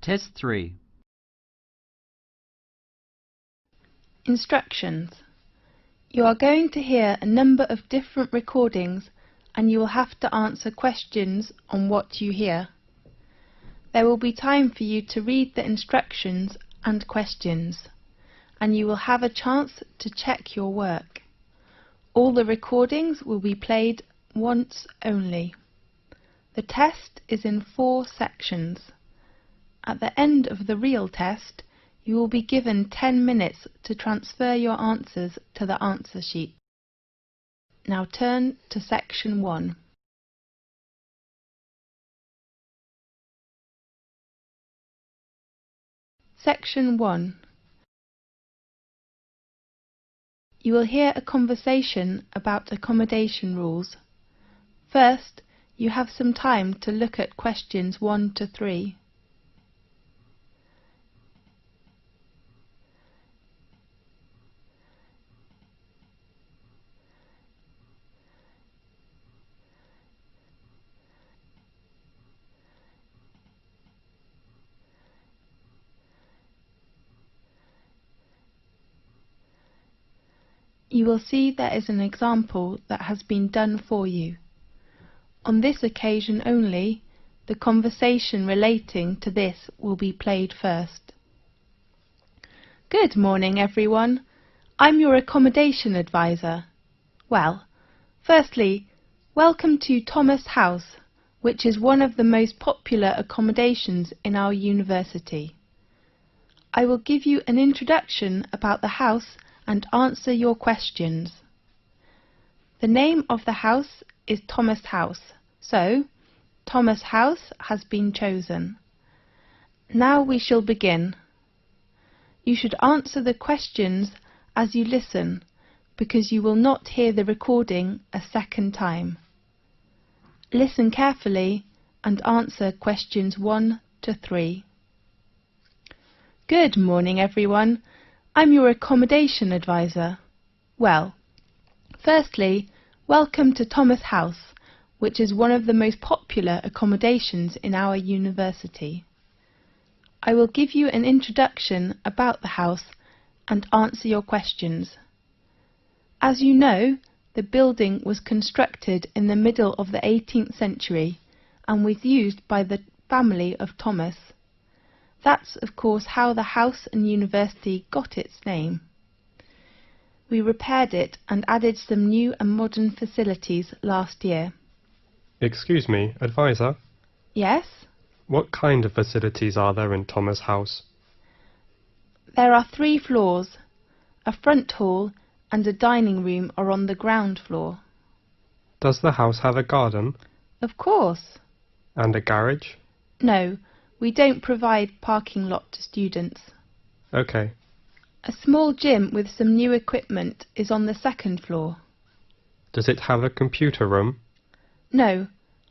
Test 3. Instructions. You are going to hear a number of different recordings and you will have to answer questions on what you hear. There will be time for you to read the instructions and questions, and you will have a chance to check your work. All the recordings will be played once only. The test is in 4 sections. At the end of the real test, you will be given 10 minutes to transfer your answers to the answer sheet. Now turn to section 1. Section 1. You will hear a conversation about accommodation rules. First, you have some time to look at questions 1 to 3. You will see there is an example that has been done for you. On this occasion only, the conversation relating to this will be played first. Good morning, everyone. I'm your accommodation advisor. Well, firstly, welcome to Thomas House, which is one of the most popular accommodations in our university. I will give you an introduction about the house and answer your questions. The name of the house is Thomas House, so Thomas House has been chosen. Now we shall begin. You should answer the questions as you listen, because you will not hear the recording a second time. Listen carefully and answer questions 1 to 3. Good morning, everyone. I'm your accommodation advisor. Well, firstly, welcome to Thomas House, which is one of the most popular accommodations in our university. I will give you an introduction about the house and answer your questions. As you know, the building was constructed in the middle of the 18th century and was used by the family of Thomas. That's, of course, how the house and university got its name. We repaired it and added some new and modern facilities last year. Excuse me, advisor? Yes? What kind of facilities are there in Thomas House? There are 3 floors. A front hall and a dining room are on the ground floor. Does the house have a garden? Of course. And a garage? No, we don't provide parking lot to students. Okay. A small gym with some new equipment is on the 2nd floor. Does it have a computer room? No,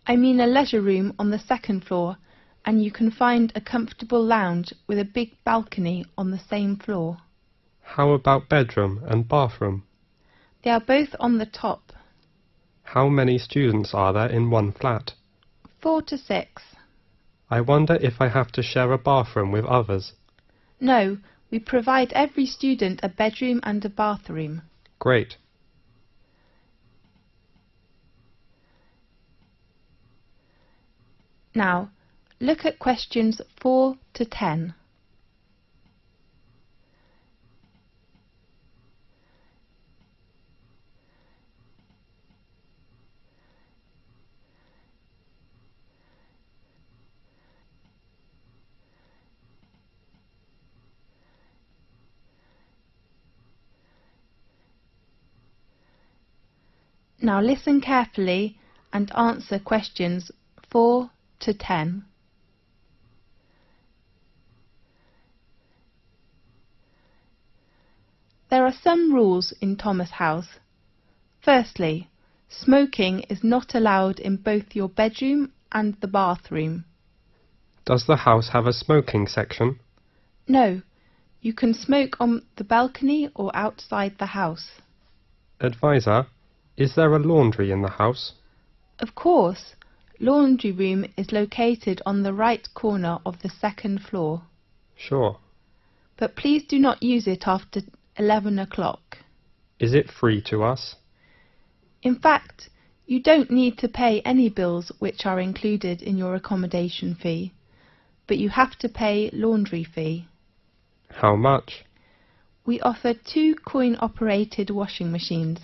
I mean a leisure room on the 2nd floor, and you can find a comfortable lounge with a big balcony on the same floor. How about bedroom and bathroom? They are both on the top. How many students are there in one flat? 4 to 6. I wonder if I have to share a bathroom with others. No, we provide every student a bedroom and a bathroom. Great. Now, look at questions 4 to 10. Now listen carefully and answer questions 4 to 10. There are some rules in Thomas House. Firstly, smoking is not allowed in both your bedroom and the bathroom. Does the house have a smoking section? No, you can smoke on the balcony or outside the house. Advisor, is there a laundry in the house? Of course, laundry room is located on the right corner of the second floor. Sure. But please do not use it after 11 o'clock. Is it free to us? In fact, you don't need to pay any bills which are included in your accommodation fee, but you have to pay laundry fee. How much? We offer 2 coin-operated washing machines.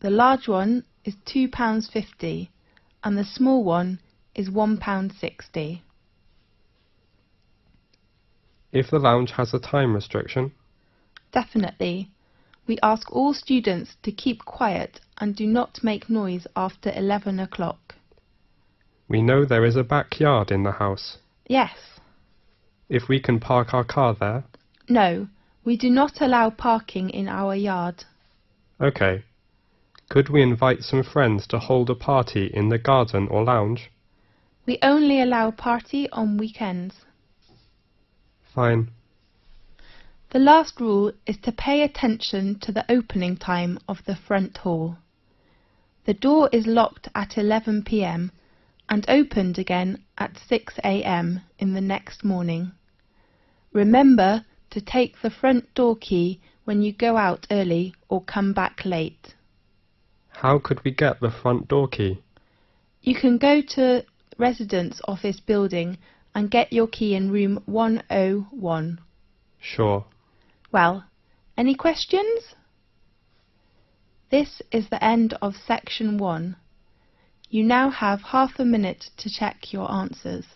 The large one is £2.50 and the small one is £1.60. If the lounge has a time restriction? Definitely. We ask all students to keep quiet and do not make noise after 11 o'clock. We know there is a backyard in the house. Yes. If we can park our car there? No, we do not allow parking in our yard. OK. Could we invite some friends to hold a party in the garden or lounge? We only allow party on weekends. Fine. The last rule is to pay attention to the opening time of the front hall. The door is locked at 11 p.m. and opened again at 6 a.m. in the next morning. Remember to take the front door key when you go out early or come back late. How could we get the front door key? You can go to Residence Office building and get your key in room 101. Sure. Well, any questions? This is the end of section 1. You now have half a minute to check your answers.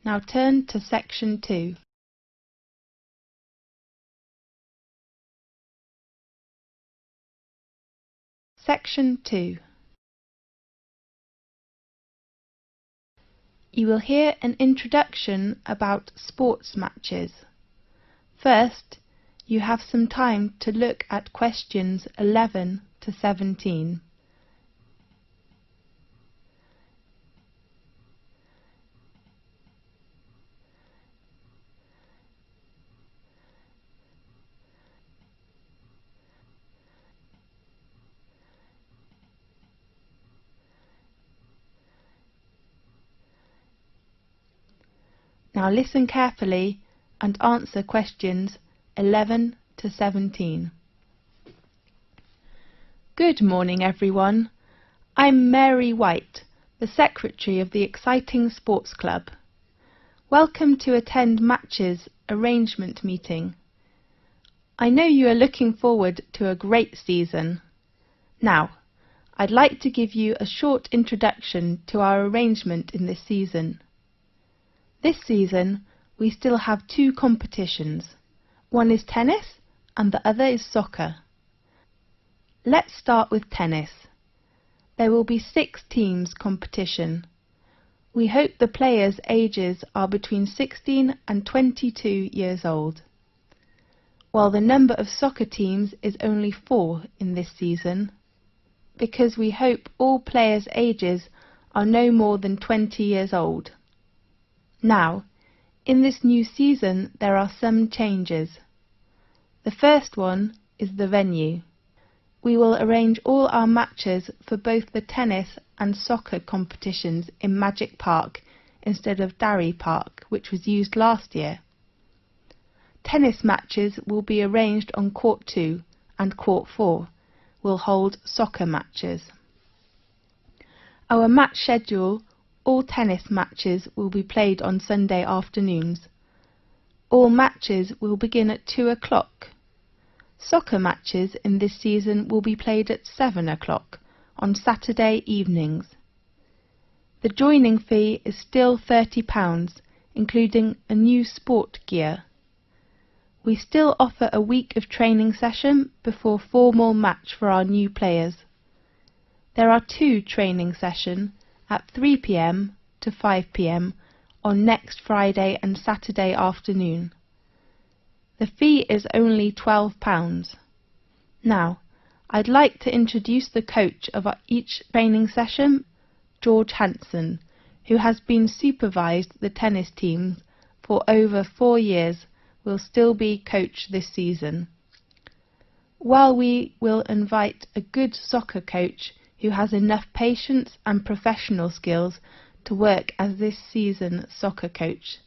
Now turn to section 2. Section 2. You will hear an introduction about sports matches. First, you have some time to look at questions 11 to 17. Now listen carefully and answer questions 11 to 17. Good morning, everyone. I'm Mary White, the Secretary of the Exciting Sports Club. Welcome to attend Match's arrangement meeting. I know you are looking forward to a great season. Now, I'd like to give you a short introduction to our arrangement in this season. This season, we still have 2 competitions. One is tennis and the other is soccer. Let's start with tennis. There will be 6 teams competition. We hope the players' ages are between 16 and 22 years old. While the number of soccer teams is only 4 in this season, because we hope all players' ages are no more than 20 years old. Now, in this new season there are some changes. The first one is the venue. We will arrange all our matches for both the tennis and soccer competitions in Magic Park instead of Darry Park, which was used last year. Tennis matches will be arranged on Court 2 and Court 4 will hold soccer matches. Our match schedule: all tennis matches will be played on Sunday afternoons. All matches will begin at 2 o'clock. Soccer matches in this season will be played at 7 o'clock on Saturday evenings. The joining fee is still £30, including a new sport gear. We still offer a week of training session before formal match for our new players. There are 2 training sessions at 3 p.m. to 5 p.m. on next Friday and Saturday afternoon. The fee is only £12. Now, I'd like to introduce the coach of each training session, George Hanson, who has been supervised the tennis teams for over 4 years, will still be coach this season. While we will invite a good soccer coach who has enough patience and professional skills to work as this season's soccer coach.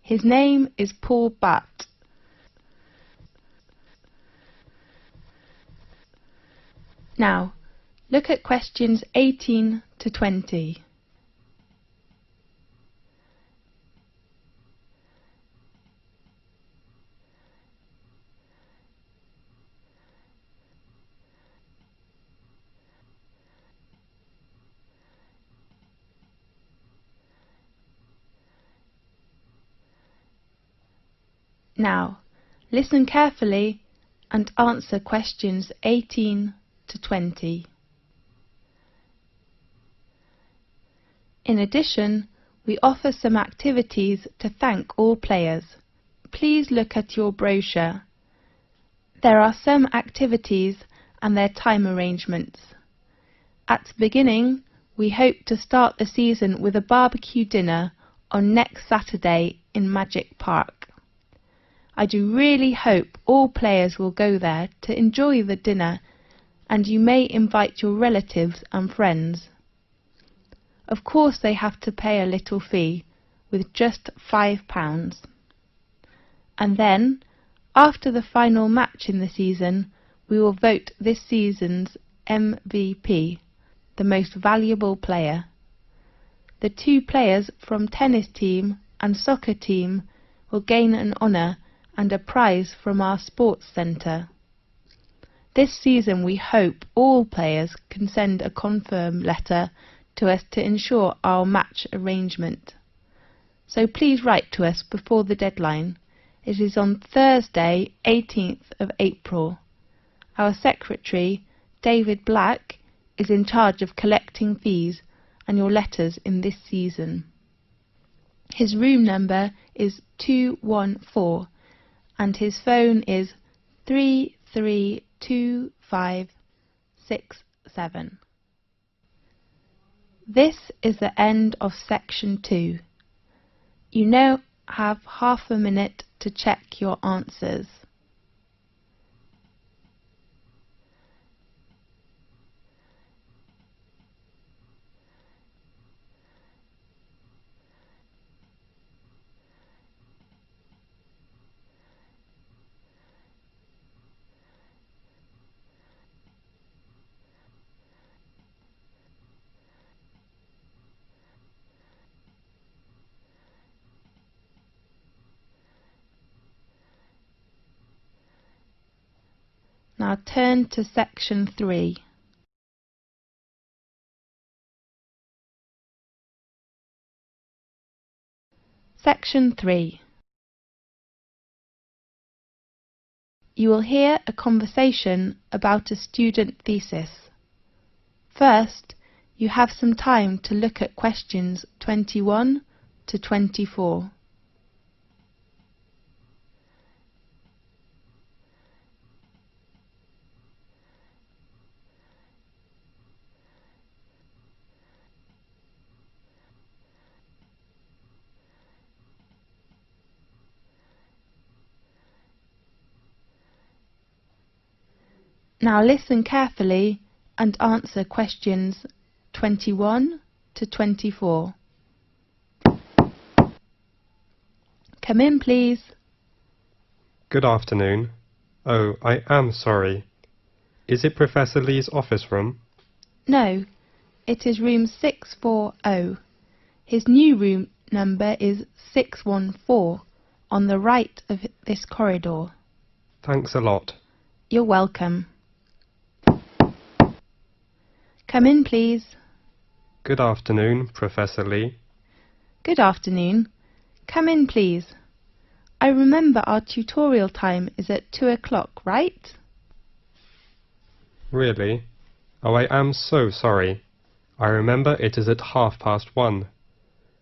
His name is Paul Batt. Now, look at questions 18 to 20. Now, listen carefully and answer questions 18 to 20. In addition, we offer some activities to thank all players. Please look at your brochure. There are some activities and their time arrangements. At the beginning, we hope to start the season with a barbecue dinner on next Saturday in Magic Park. I do really hope all players will go there to enjoy the dinner, and you may invite your relatives and friends. Of course they have to pay a little fee, with just £5. And then, after the final match in the season, we will vote this season's MVP, the most valuable player. The 2 players from tennis team and soccer team will gain an honour and a prize from our sports centre. This season we hope all players can send a confirm letter to us to ensure our match arrangement. So please write to us before the deadline. It is on Thursday, 18th of April. Our secretary, David Black, is in charge of collecting fees and your letters in this season. His room number is 214 and his phone is 332567. This is the end of section 2. You now have half a minute to check your answers. Now turn to section 3. Section 3. You will hear a conversation about a student thesis. First, you have some time to look at questions 21 to 24. Now listen carefully and answer questions 21 to 24. Come in, please. Good afternoon. Oh, I am sorry. Is it Professor Lee's office room? No, it is room 640. His new room number is 614 on the right of this corridor. Thanks a lot. You're welcome. Come in, please. Good afternoon, Professor Lee. Good afternoon. Come in, please. I remember our tutorial time is at 2 o'clock, right? Really? Oh, I am so sorry. I remember it is at 1:30.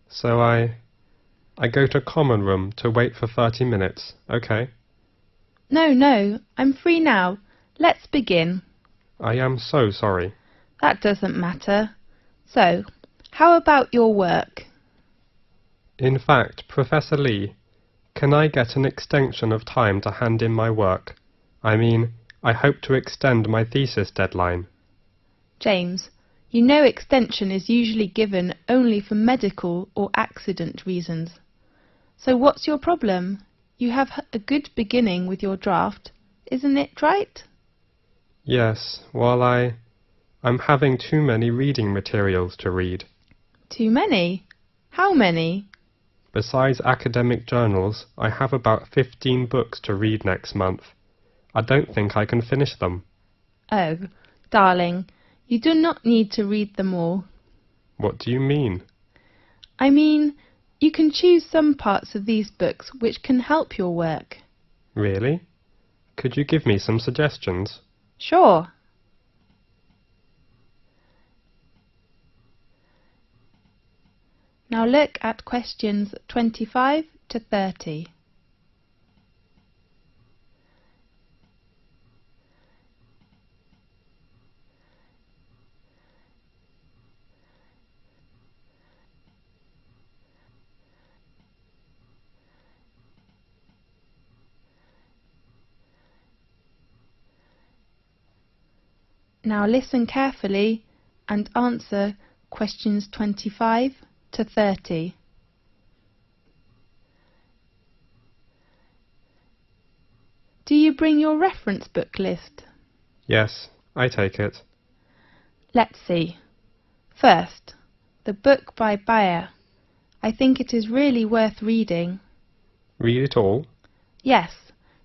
So I go to common room to wait for 30 minutes, okay? No, I'm free now. Let's begin. I am so sorry. That doesn't matter. So, how about your work? In fact, Professor Lee, can I get an extension of time to hand in my work? I mean, I hope to extend my thesis deadline. James, you know extension is usually given only for medical or accident reasons. So what's your problem? You have a good beginning with your draft, isn't it right? Yes, well, I'm having too many reading materials to read. Too many? How many? Besides academic journals, I have about 15 books to read next month. I don't think I can finish them. Oh, darling, you do not need to read them all. What do you mean? I mean, you can choose some parts of these books which can help your work. Really? Could you give me some suggestions? Sure. Now look at questions 25 to 30. Now listen carefully and answer questions 25 to 30. Do you bring your reference book list? Yes, I take it. Let's see. First, the book by Bayer. I think it is really worth reading. Read it all? Yes,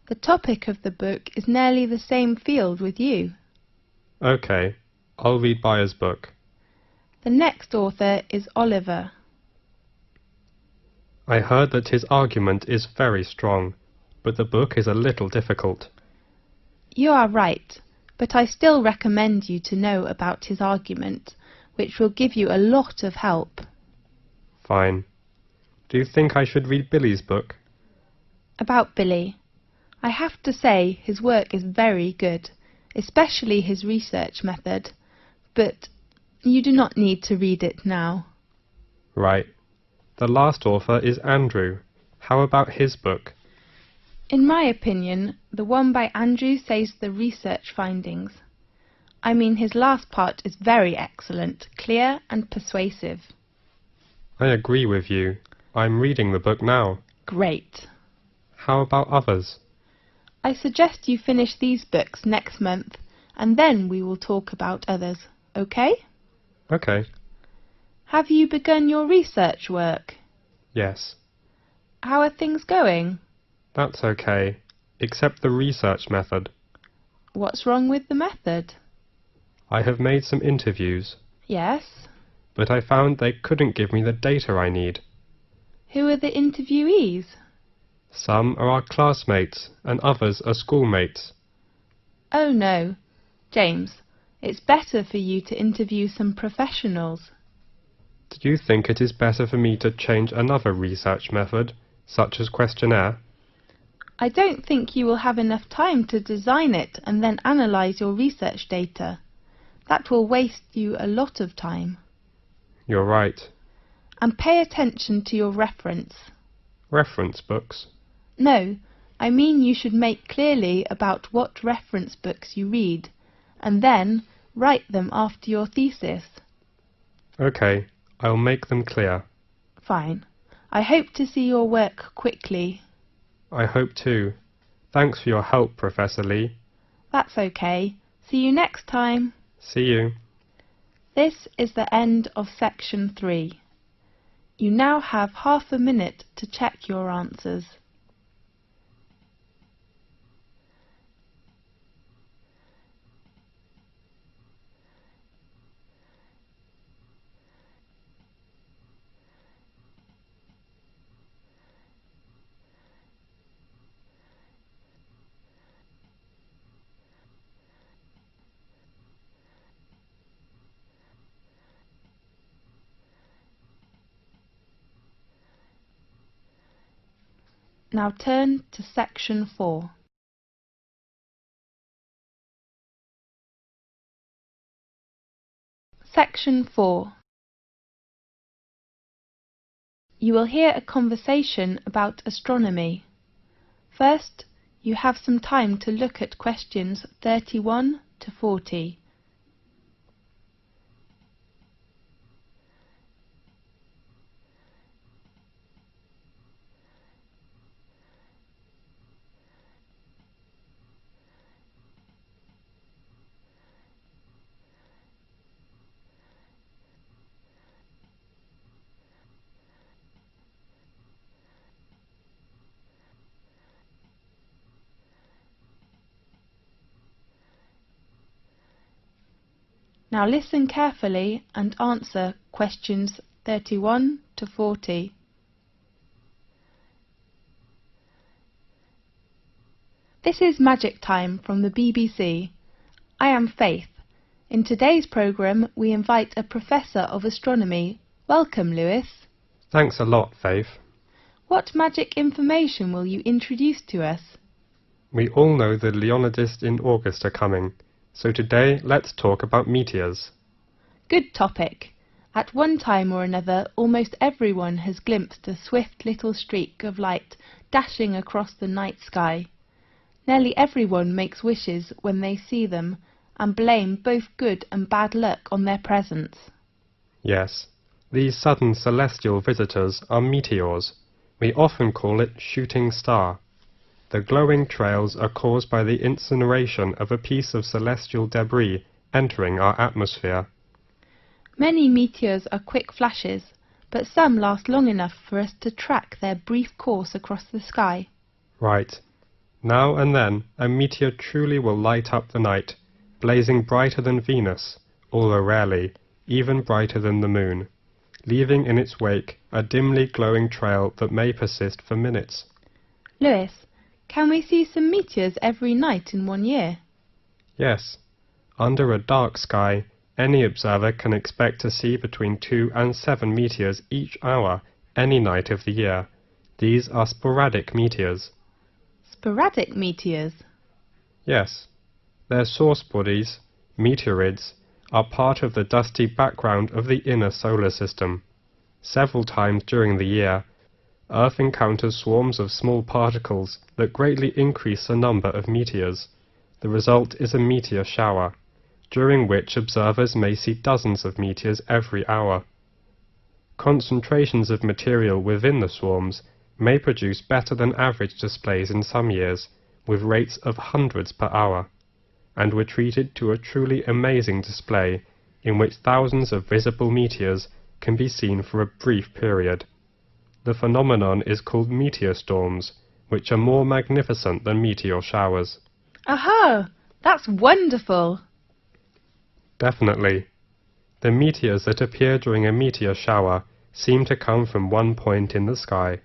the topic of the book is nearly the same field with you. Okay, I'll read Bayer's book. The next author is Oliver. I heard that his argument is very strong, but the book is a little difficult. You are right, but I still recommend you to know about his argument, which will give you a lot of help. Fine. Do you think I should read Billy's book? About Billy. I have to say his work is very good, especially his research method, but you do not need to read it now. Right. The last author is Andrew. How about his book? In my opinion, the one by Andrew says the research findings. I mean, his last part is very excellent, clear and persuasive. I agree with you. I'm reading the book now. Great. How about others? I suggest you finish these books next month, and then we will talk about others, okay? Okay. Have you begun your research work? Yes. How are things going? That's okay, except the research method. What's wrong with the method? I have made some interviews, Yes. but I found they couldn't give me the data I need. Who are the interviewees? Some are our classmates and others are schoolmates. Oh no. James, it's better for you to interview some professionals. Do you think it is better for me to change another research method, such as questionnaire? I don't think you will have enough time to design it and then analyse your research data. That will waste you a lot of time. You're right. And pay attention to your reference. Reference books? No, I mean you should make clearly about what reference books you read, and then write them after your thesis. Okay, I'll make them clear. Fine. I hope to see your work quickly. I hope too. Thanks for your help, Professor Lee. That's okay. See you next time. See you. This is the end of section 3. You now have half a minute to check your answers. Now turn to Section 4. Section 4. You will hear a conversation about astronomy. First, you have some time to look at questions 31 to 40. Now listen carefully and answer questions 31 to 40. This is Magic Time from the BBC. I am Faith. In today's programme we invite a Professor of Astronomy. Welcome, Lewis. Thanks a lot, Faith. What magic information will you introduce to us? We all know the Leonidas in August are coming, so today let's talk about meteors. Good topic. At one time or another, almost everyone has glimpsed a swift little streak of light dashing across the night sky. Nearly everyone makes wishes when they see them and blame both good and bad luck on their presence. Yes, these sudden celestial visitors are meteors. We often call it shooting star. The glowing trails are caused by the incineration of a piece of celestial debris entering our atmosphere. Many meteors are quick flashes, but some last long enough for us to track their brief course across the sky. Right. Now and then a meteor truly will light up the night, blazing brighter than Venus, although rarely, even brighter than the moon, leaving in its wake a dimly glowing trail that may persist for minutes. Lewis, can we see some meteors every night in 1 year? Yes. Under a dark sky, any observer can expect to see between 2 and 7 meteors each hour, any night of the year. These are sporadic meteors. Sporadic meteors? Yes. Their source bodies, meteorids, are part of the dusty background of the inner solar system. Several times during the year, Earth encounters swarms of small particles that greatly increase the number of meteors. The result is a meteor shower, during which observers may see dozens of meteors every hour. Concentrations of material within the swarms may produce better than average displays in some years, with rates of hundreds per hour, and were treated to a truly amazing display in which thousands of visible meteors can be seen for a brief period. The phenomenon is called meteor storms, which are more magnificent than meteor showers. Aha! That's wonderful! Definitely. The meteors that appear during a meteor shower seem to come from one point in the sky.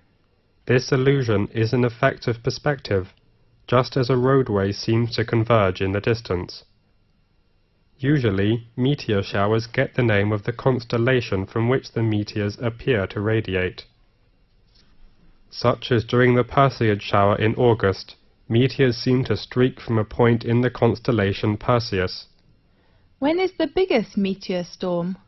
This illusion is an effect of perspective, just as a roadway seems to converge in the distance. Usually, meteor showers get the name of the constellation from which the meteors appear to radiate. Such as during the Perseid shower in August, meteors seem to streak from a point in the constellation Perseus. When is the biggest meteor storm?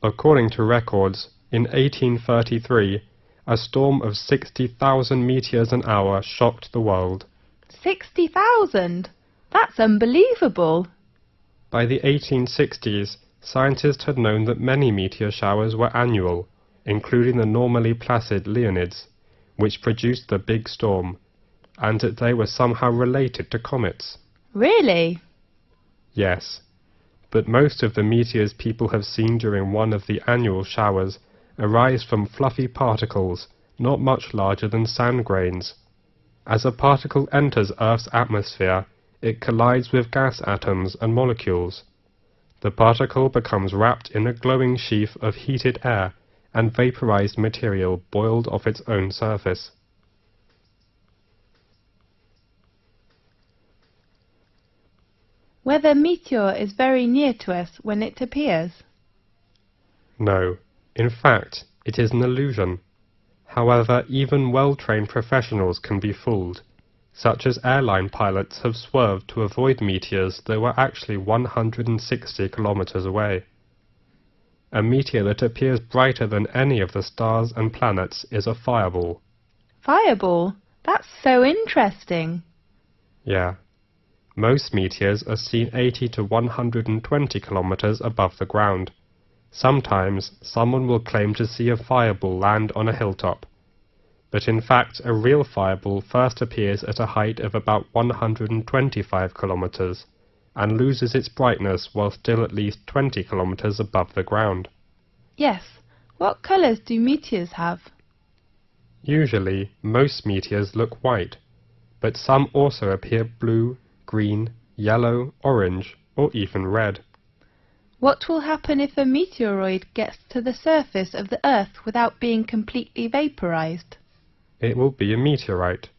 According to records, in 1833, a storm of 60,000 meteors an hour shocked the world. 60,000? That's unbelievable! By the 1860s, scientists had known that many meteor showers were annual, including the normally placid Leonids, which produced the big storm, and that they were somehow related to comets. Really? Yes, but most of the meteors people have seen during one of the annual showers arise from fluffy particles not much larger than sand grains. As a particle enters Earth's atmosphere, it collides with gas atoms and molecules. The particle becomes wrapped in a glowing sheath of heated air and vaporized material boiled off its own surface. Whether meteor is very near to us when it appears? No, in fact, it is an illusion. However, even well-trained professionals can be fooled, such as airline pilots have swerved to avoid meteors that were actually 160 kilometers away. A meteor that appears brighter than any of the stars and planets is a fireball. Fireball? That's so interesting. Yeah. Most meteors are seen 80 to 120 kilometers above the ground. Sometimes someone will claim to see a fireball land on a hilltop, but in fact a real fireball first appears at a height of about 125 kilometers and loses its brightness while still at least 20 kilometers above the ground. Yes. What colours do meteors have? Usually, most meteors look white, but some also appear blue, green, yellow, orange, or even red. What will happen if a meteoroid gets to the surface of the Earth without being completely vaporized? It will be a meteorite.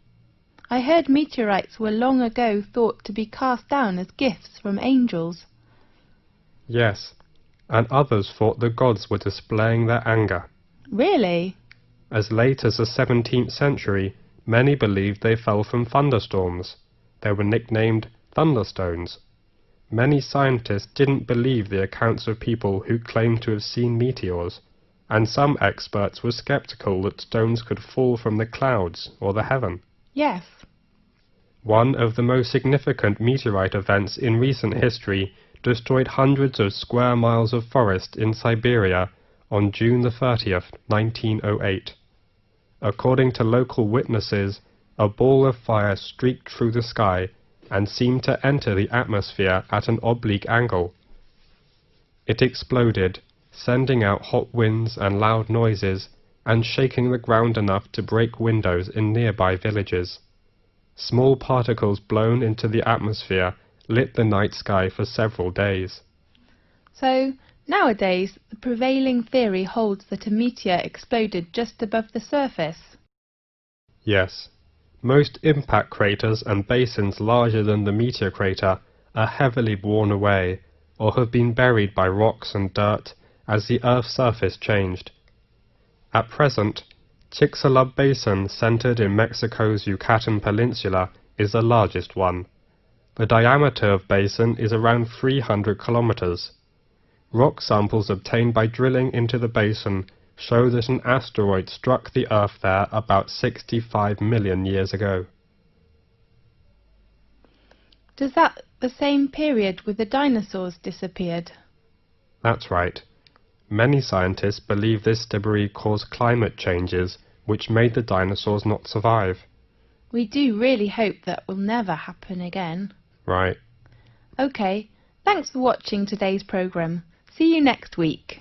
I heard meteorites were long ago thought to be cast down as gifts from angels. Yes, and others thought the gods were displaying their anger. Really? As late as the 17th century, many believed they fell from thunderstorms. They were nicknamed thunderstones. Many scientists didn't believe the accounts of people who claimed to have seen meteors, and some experts were skeptical that stones could fall from the clouds or the heaven. Yes. One of the most significant meteorite events in recent history destroyed hundreds of square miles of forest in Siberia on June the 30th, 1908. According to local witnesses, a ball of fire streaked through the sky and seemed to enter the atmosphere at an oblique angle. It exploded, sending out hot winds and loud noises, and shaking the ground enough to break windows in nearby villages. Small particles blown into the atmosphere lit the night sky for several days. So, nowadays, the prevailing theory holds that a meteor exploded just above the surface. Yes. Most impact craters and basins larger than the meteor crater are heavily worn away or have been buried by rocks and dirt as the Earth's surface changed. At present, Chicxulub Basin, centered in Mexico's Yucatan Peninsula, is the largest one. The diameter of basin is around 300 kilometers. Rock samples obtained by drilling into the basin show that an asteroid struck the Earth there about 65 million years ago. Does that the same period with the dinosaurs disappeared? That's right. Many scientists believe this debris caused climate changes which made the dinosaurs not survive. We do really hope that will never happen again. Right. OK, thanks for watching today's programme. See you next week.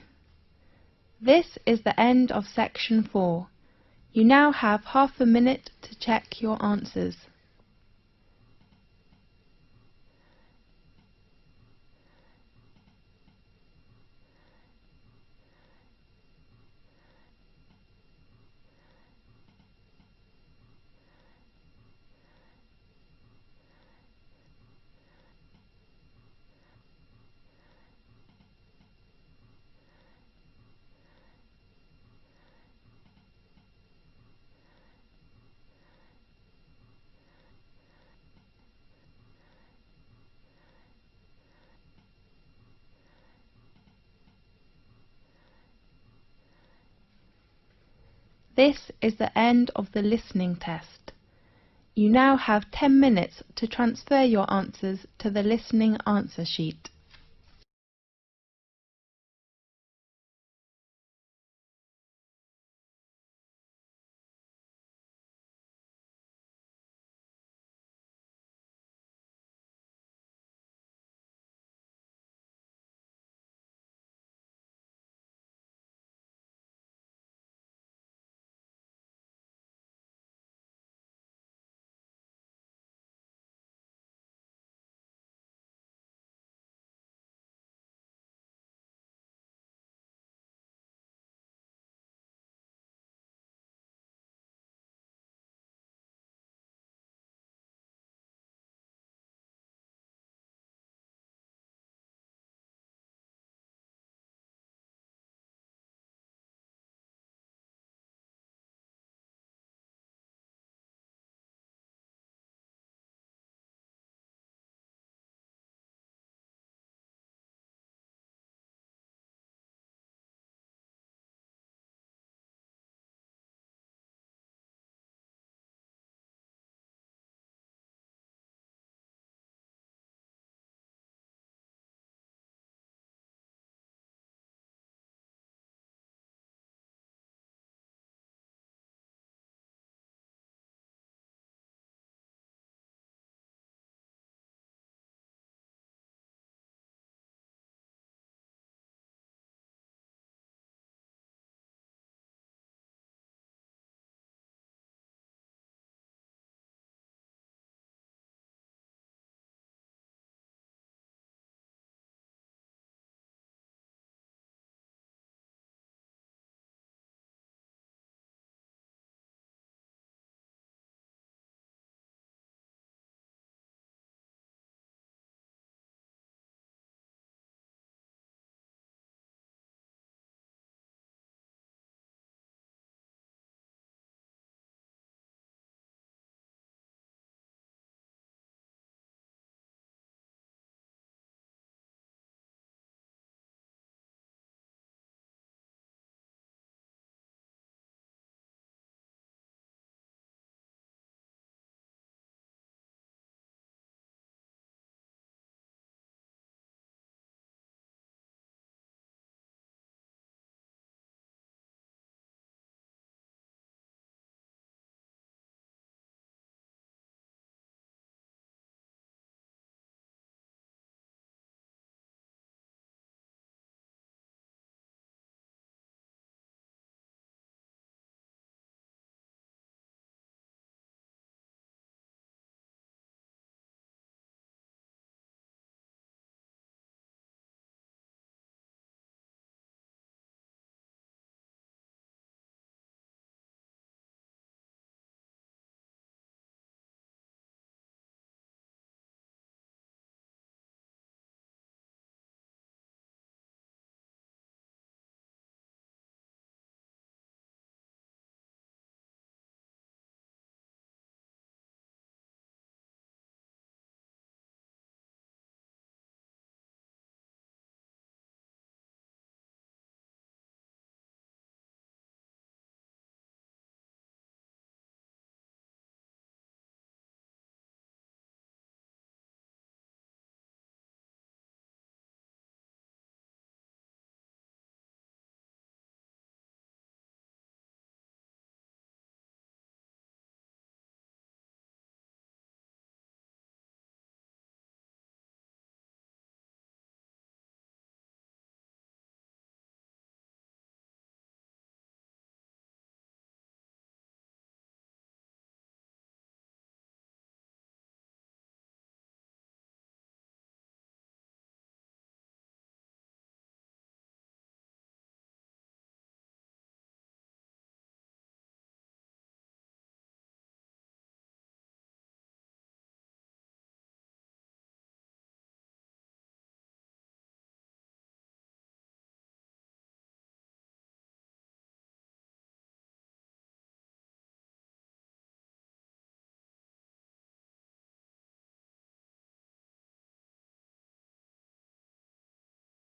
This is the end of section 4. You now have half a minute to check your answers. This is the end of the listening test. You now have 10 minutes to transfer your answers to the listening answer sheet.